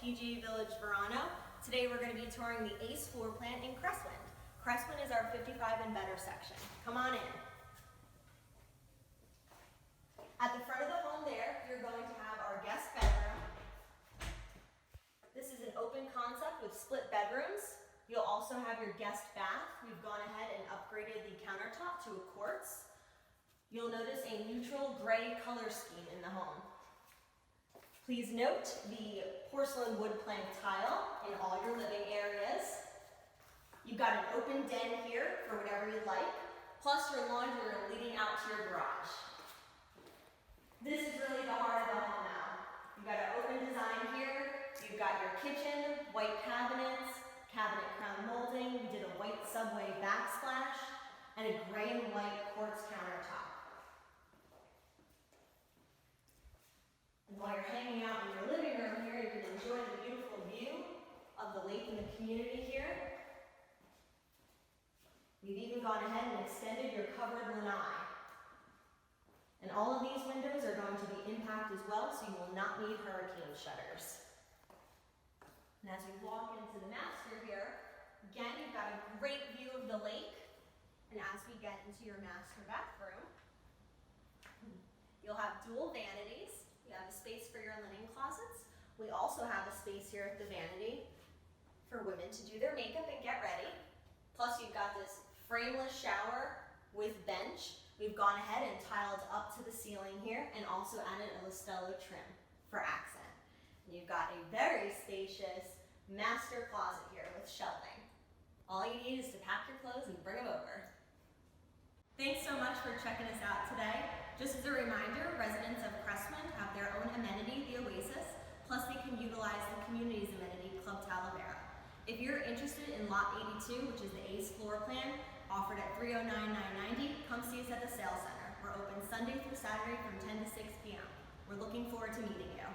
PGA Village Verano. Today we're going to be touring the Ace floor plan in Cresswind. Cresswind is our 55 and better section. Come on in. At the front of the home there, you're going to have our guest bedroom. This is an open concept with split bedrooms. You'll also have your guest bath. We've gone ahead and upgraded the countertop to a quartz. You'll notice a neutral gray color scheme in the home. Please note the porcelain wood plank tile in all your living areas. You've got an open den here for whatever you'd like, plus your laundry room leading out to your garage. This is really the heart of the home now. You've got an open design here. You've got your kitchen, white cabinets, cabinet crown molding. We did a white subway backsplash and a gray and white quartz countertop. And while you're hanging out in your living room here, you can enjoy the beautiful view of the lake and the community here. We've even gone ahead and extended your covered lanai. And all of these windows are going to be impact as well, so you will not need hurricane shutters. And as we walk into the master here, again, you've got a great view of the lake. And as we get into your master bathroom, you'll have dual vanities. You have a space for your linen closets. We also have a space here at the vanity for women to do their makeup and get ready. Plus you've got this frameless shower with bench. We've gone ahead and tiled up to the ceiling here and also added a Listello trim for accent. And you've got a very spacious master closet here with shelving. All you need is to pack your clothes and bring them over. Thanks so much for checking us out today. Just as a reminder, residents of Cresswind have their own amenity, the Oasis, plus they can utilize the community's amenity, Club Talavera. If you're interested in Lot 82, which is the Ace floor plan, offered at $309,990, come see us at the sales center. We're open Sunday through Saturday from 10 to 6 p.m. We're looking forward to meeting you.